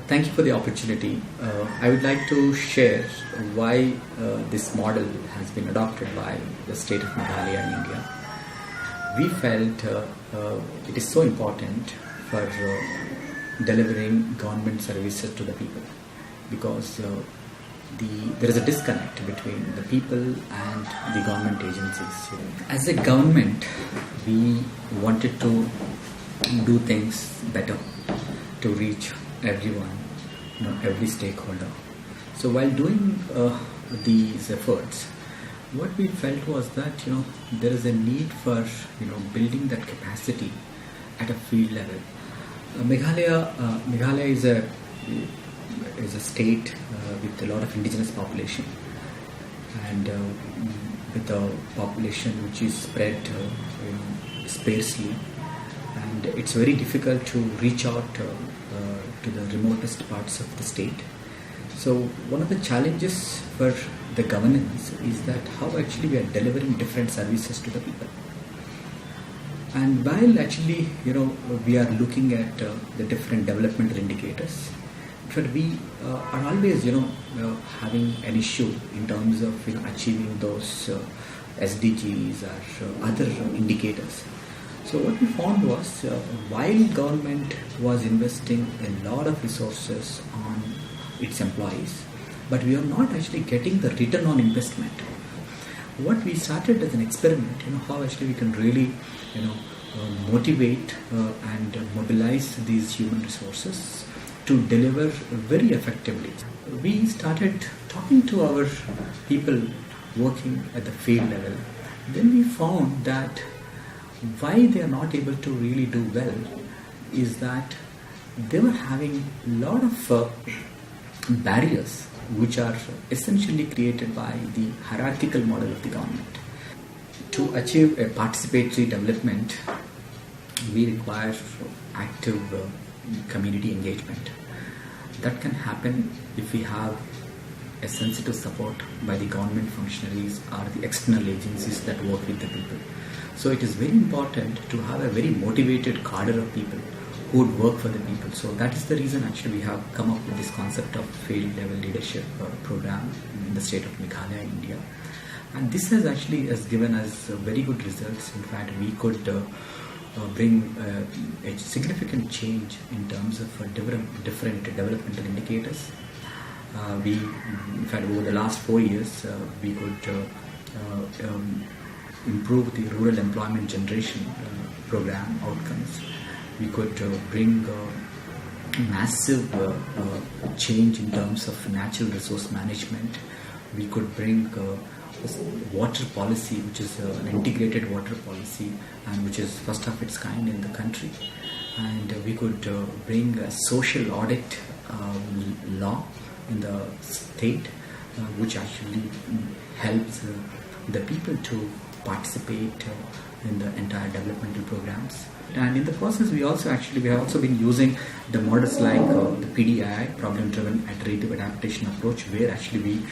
Thank you for the opportunity. I would like to share why this model has been adopted by the state of Meghalaya in India. We felt it is so important for delivering government services to the people because there is a disconnect between the people and the government agencies. As a government, we wanted to do things better to reach everyone, every stakeholder. So while doing these efforts, what we felt was that there is a need for building that capacity at a field level. Meghalaya is a state with a lot of indigenous population, and with a population which is spread sparsely, and it's very difficult to reach out to the remotest parts of the state. So one of the challenges for the governance is that how actually we are delivering different services to the people. And while actually we are looking at the different developmental indicators, but we are always having an issue in terms of achieving those SDGs or other indicators. So what we found was while government was investing a lot of resources on its employees, but we are not actually getting the return on investment. What we started as an experiment, how actually we can really motivate and mobilize these human resources to deliver very effectively. We started talking to our people working at the field level. Then we found that why they are not able to really do well is that they were having a lot of barriers which are essentially created by the hierarchical model of the government. To achieve a participatory development, we require active community engagement. That can happen if we have a sensitive support by the government functionaries or the external agencies that work with the people. So it is very important to have a very motivated cadre of people who would work for the people. So that is the reason actually we have come up with this concept of field level leadership program in the state of Meghalaya, India. And this has given us very good results. In fact, we could bring a significant change in terms of different developmental indicators. In fact, over the last 4 years, we could improve the rural employment generation program outcomes. We could bring massive change in terms of natural resource management. We could bring water policy, which is an integrated water policy and which is first of its kind in the country. And we could bring a social audit law in the state, which actually helps the people to participate in the entire developmental programs. And in the process, we have also been using the models like the PDI, problem-driven iterative adaptation approach, where actually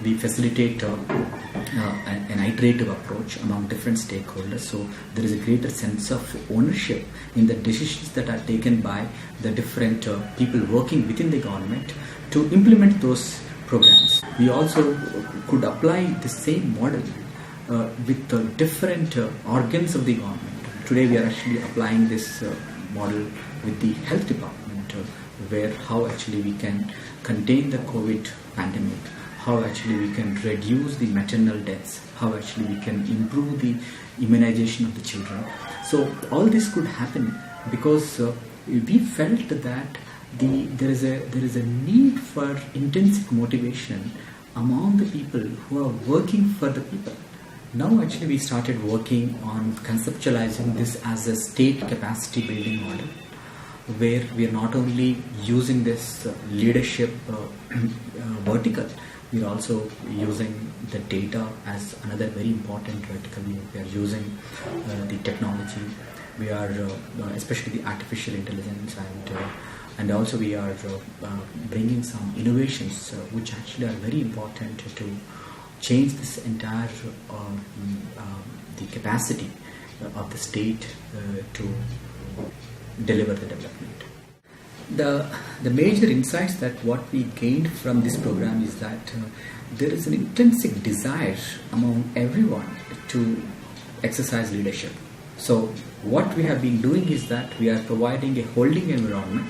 we facilitate an iterative approach among different stakeholders. So there is a greater sense of ownership in the decisions that are taken by the different people working within the government to implement those programs. We also could apply the same model with different organs of the government. Today we are actually applying this model with the health department, where how actually we can contain the COVID pandemic, how actually we can reduce the maternal deaths, how actually we can improve the immunization of the children. So all this could happen because we felt that there is a need for intrinsic motivation among the people who are working for the people. Now actually we started working on conceptualizing this as a state capacity building model, where we are not only using this leadership vertical, we are also using the data as another very important vertical. We are using the technology. We are especially the artificial intelligence, and also we are bringing some innovations which actually are very important to change this entire the capacity of the state to deliver the development. the major insights that what we gained from this program is that there is an intrinsic desire among everyone to exercise leadership. So what we have been doing is that we are providing a holding environment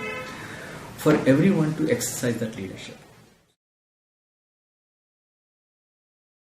for everyone to exercise that leadership.